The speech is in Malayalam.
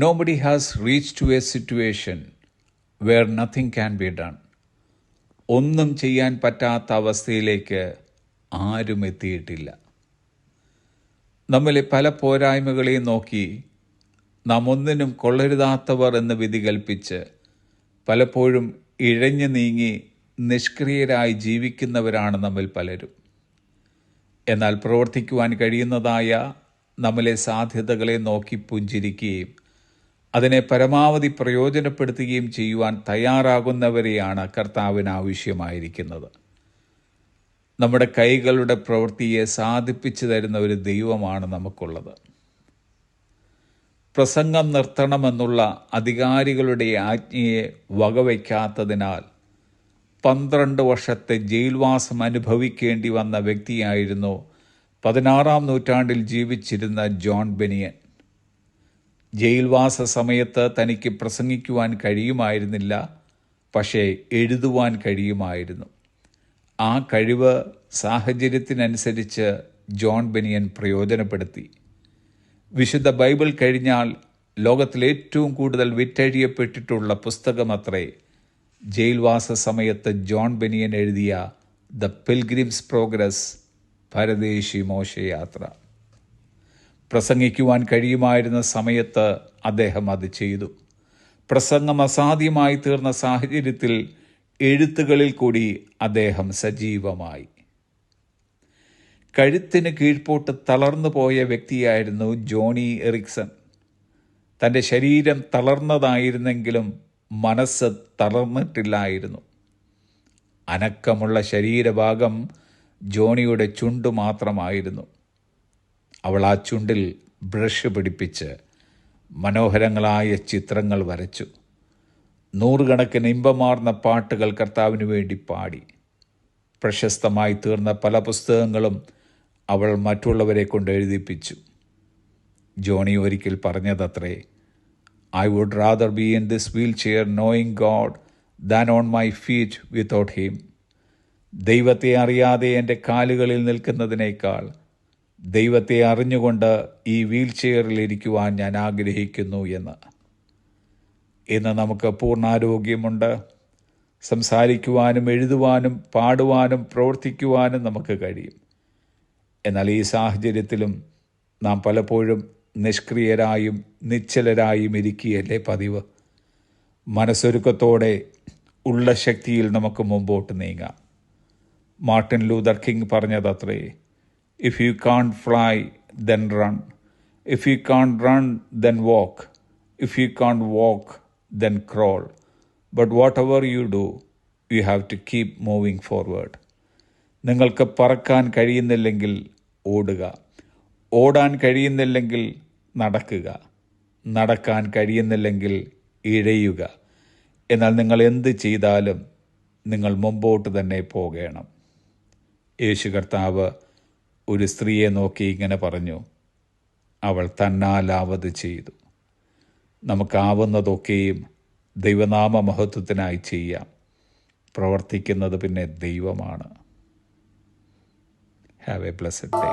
Nobody has reached to a situation where nothing can be done. ഒന്നും ചെയ്യാൻ പറ്റാത്ത അവസ്ഥയിലേക്ക് ആരും എത്തിയിട്ടില്ല. നമ്മിലെ പല പോരായ്മകളെയും നോക്കി നാം ഒന്നിനും കൊള്ളരുതാത്തവർ എന്ന് വിധി കൽപ്പിച്ച് പലപ്പോഴും ഇഴഞ്ഞു നീങ്ങി നിഷ്ക്രിയരായി ജീവിക്കുന്നവരാണ് നമ്മിൽ പലരും. എന്നാൽ പ്രവർത്തിക്കുവാൻ കഴിയുന്നതായ നമ്മിലെ സാധ്യതകളെ നോക്കി പുഞ്ചിരിക്കുകയും അതിനെ പരമാവധി പ്രയോജനപ്പെടുത്തുകയും ചെയ്യുവാൻ തയ്യാറാകുന്നവരെയാണ് കർത്താവിന് ആവശ്യമായിരിക്കുന്നത്. നമ്മുടെ കൈകളുടെ പ്രവൃത്തിയെ സാധിപ്പിച്ചു തരുന്ന ഒരു ദൈവമാണ് നമുക്കുള്ളത്. പ്രസംഗം നിർത്തണമെന്നുള്ള അധികാരികളുടെ ആജ്ഞയെ വകവയ്ക്കാത്തതിനാൽ 12 വർഷത്തെ ജയിൽവാസം അനുഭവിക്കേണ്ടി വന്ന വ്യക്തിയായിരുന്നു 16-ാം നൂറ്റാണ്ടിൽ ജീവിച്ചിരുന്ന ജോൺ ബെനിയൻ. ജയിൽവാസ സമയത്ത് തനിക്ക് പ്രസംഗിക്കുവാൻ കഴിയുമായിരുന്നില്ല, പക്ഷേ എഴുതുവാൻ കഴിയുമായിരുന്നു. ആ കഴിവ് സാഹചര്യത്തിനനുസരിച്ച് ജോൺ ബെനിയൻ പ്രയോജനപ്പെടുത്തി. വിശുദ്ധ ബൈബിൾ കഴിഞ്ഞാൽ ലോകത്തിൽ ഏറ്റവും കൂടുതൽ വിറ്റഴിയപ്പെട്ടിട്ടുള്ള പുസ്തകമത്രേ ജയിൽവാസ സമയത്ത് ജോൺ ബെനിയൻ എഴുതിയ ദ പിൽഗ്രിംസ് പ്രോഗ്രസ്, പരദേശി മോശയാത്ര. പ്രസംഗിക്കുവാൻ കഴിയുമായിരുന്ന സമയത്ത് അദ്ദേഹം അത് ചെയ്തു. പ്രസംഗം അസാധ്യമായി തീർന്ന സാഹചര്യത്തിൽ എഴുത്തുകളിൽ കൂടി അദ്ദേഹം സജീവമായി. കഴുത്തിന് കീഴ്പോട്ട് തളർന്നു പോയ വ്യക്തിയായിരുന്നു ജോണി എറിക്സൺ. തൻ്റെ ശരീരം തളർന്നതായിരുന്നെങ്കിലും മനസ്സ് തളർന്നിട്ടില്ലായിരുന്നു. അനക്കമുള്ള ശരീരഭാഗം ജോണിയുടെ ചുണ്ടു മാത്രമായിരുന്നു. അവൾ ആ ചുണ്ടിൽ ബ്രഷ് പിടിപ്പിച്ച് മനോഹരങ്ങളായ ചിത്രങ്ങൾ വരച്ചു. 100 കണക്കിന് ഇമ്പമാർന്ന പാട്ടുകൾ കർത്താവിന് വേണ്ടി പാടി. പ്രശസ്തമായി തീർന്ന പല പുസ്തകങ്ങളും അവൾ മറ്റുള്ളവരെ കൊണ്ട് എഴുതിപ്പിച്ചു. ജോണി ഒരിക്കൽ പറഞ്ഞതത്രേ, "I would rather be in this wheelchair knowing God than on my feet without him." ദൈവത്തെ അറിയാതെ എൻ്റെ കാലുകളിൽ നിൽക്കുന്നതിനേക്കാൾ ദൈവത്തെ അറിഞ്ഞുകൊണ്ട് ഈ വീൽ ചെയറിൽ ഇരിക്കുവാൻ ഞാൻ ആഗ്രഹിക്കുന്നു എന്ന്. ഇന്ന് നമുക്ക് പൂർണ്ണാരോഗ്യമുണ്ട്. സംസാരിക്കുവാനും എഴുതുവാനും പാടുവാനും പ്രവർത്തിക്കുവാനും നമുക്ക് കഴിയും. എന്നാൽ ഈ സാഹചര്യത്തിലും നാം പലപ്പോഴും നിഷ്ക്രിയരായും നിശ്ചലരായും ഇരിക്കുകയല്ലേ പതിവ്. മനസ്സൊരുക്കത്തോടെ ഉള്ള ശക്തിയിൽ നമുക്ക് മുമ്പോട്ട് നീങ്ങാം. മാർട്ടിൻ ലൂതർ കിങ് പറഞ്ഞതത്രേ, "If you can't fly, then run. If you can't run, then walk. If you can't walk, then crawl. But whatever you do, you have to keep moving forward." നിങ്ങൾക്ക് പറക്കാൻ കഴിയുന്നില്ലെങ്കിൽ ഓടുക, ഓടാൻ കഴിയുന്നില്ലെങ്കിൽ നടക്കുക, നടക്കാൻ കഴിയുന്നില്ലെങ്കിൽ ഇഴയുക. എന്നാൽ നിങ്ങൾ എന്ത് ചെയ്താലും നിങ്ങൾ മുമ്പോട്ട് തന്നെ പോകണം. യേശു കർത്താവ് ഒരു സ്ത്രീയെ നോക്കി ഇങ്ങനെ പറഞ്ഞു, "അവൾ തന്നാലാവത് ചെയ്തു." നമുക്കാവുന്നതൊക്കെയും ദൈവനാമ മഹത്വത്തിനായി ചെയ്യാം. പ്രവർത്തിക്കുന്നത് പിന്നെ ദൈവമാണ്. Have A blessed day.